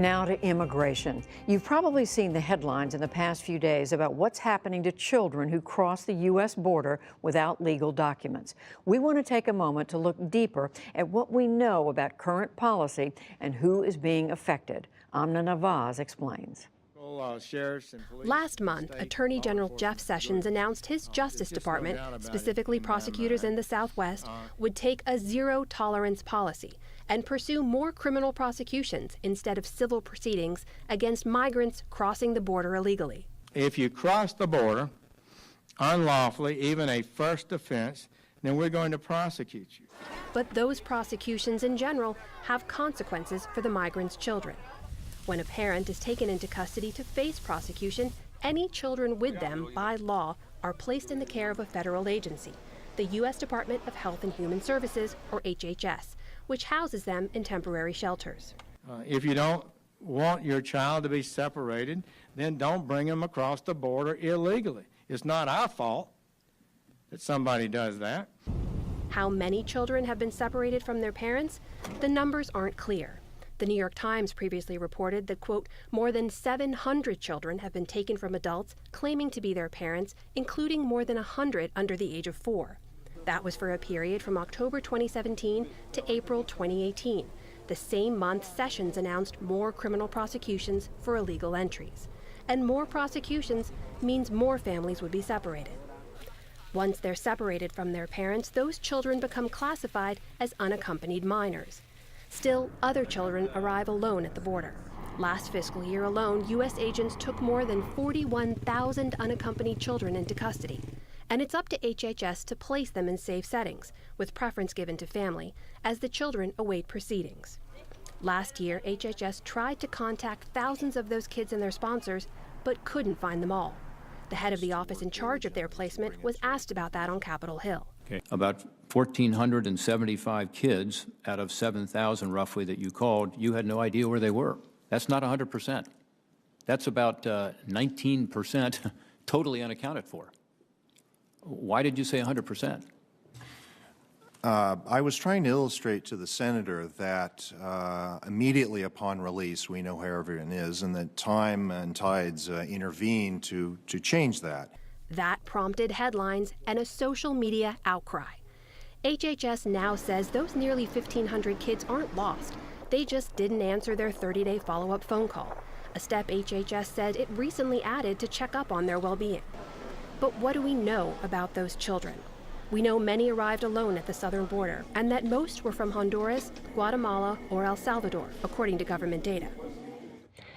Now to immigration. You've probably seen the headlines in the past few days about what's happening to children who cross the U.S. border without legal documents. We want to take a moment to look deeper at what we know about current policy and who is being affected. Amna Nawaz explains. Last month, Attorney General Jeff Sessions announced his Justice Department, specifically prosecutors in the Southwest, would take a zero-tolerance policy and pursue more criminal prosecutions instead of civil proceedings against migrants crossing the border illegally. If you cross the border unlawfully, even a first offense, then we're going to prosecute you. But those prosecutions in general have consequences for the migrants' children. When a parent is taken into custody to face prosecution, any children with them, by law, are placed in the care of a federal agency, the U.S. Department of Health and Human Services, or HHS, which houses them in temporary shelters. If you don't want your child to be separated, then don't bring them across the border illegally. It's not our fault that somebody does that. How many children have been separated from their parents? The numbers aren't clear. The New York Times previously reported that, quote, more than 700 children have been taken from adults claiming to be their parents, including more than 100 under the age of 4. That was for a period from October 2017 to April 2018, the same month Sessions announced more criminal prosecutions for illegal entries. And more prosecutions means more families would be separated. Once they're separated from their parents, those children become classified as unaccompanied minors. Still, other children arrive alone at the border. Last fiscal year alone, U.S. agents took more than 41,000 unaccompanied children into custody. And it's up to HHS to place them in safe settings, with preference given to family, as the children await proceedings. Last year, HHS tried to contact thousands of those kids and their sponsors, but couldn't find them all. The head of the office in charge of their placement was asked about that on Capitol Hill. Okay. About 1,475 kids out of 7,000 roughly that you called, you had no idea where they were. That's not 100%. That's about 19% totally unaccounted for. Why did you say 100%? I was trying to illustrate to the senator that immediately upon release, we know how everyone is, and that time and tides intervene to change that. That prompted headlines and a social media outcry. HHS now says those nearly 1,500 kids aren't lost. They just didn't answer their 30-day follow-up phone call, a step HHS said it recently added to check up on their well-being. But what do we know about those children? We know many arrived alone at the southern border, and that most were from Honduras, Guatemala, or El Salvador, according to government data.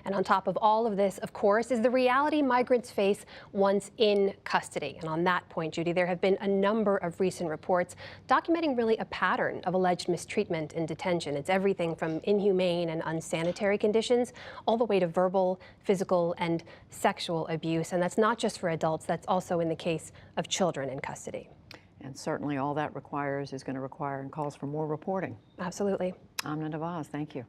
And on top of all of this, of course, is the reality migrants face once in custody. And on that point, Judy, there have been a number of recent reports documenting really a pattern of alleged mistreatment in detention. It's everything from inhumane and unsanitary conditions all the way to verbal, physical, and sexual abuse. And that's not just for adults, that's also in the case of children in custody. And certainly all that requires is going to require and calls for more reporting. Absolutely. Amna Nawaz, thank you.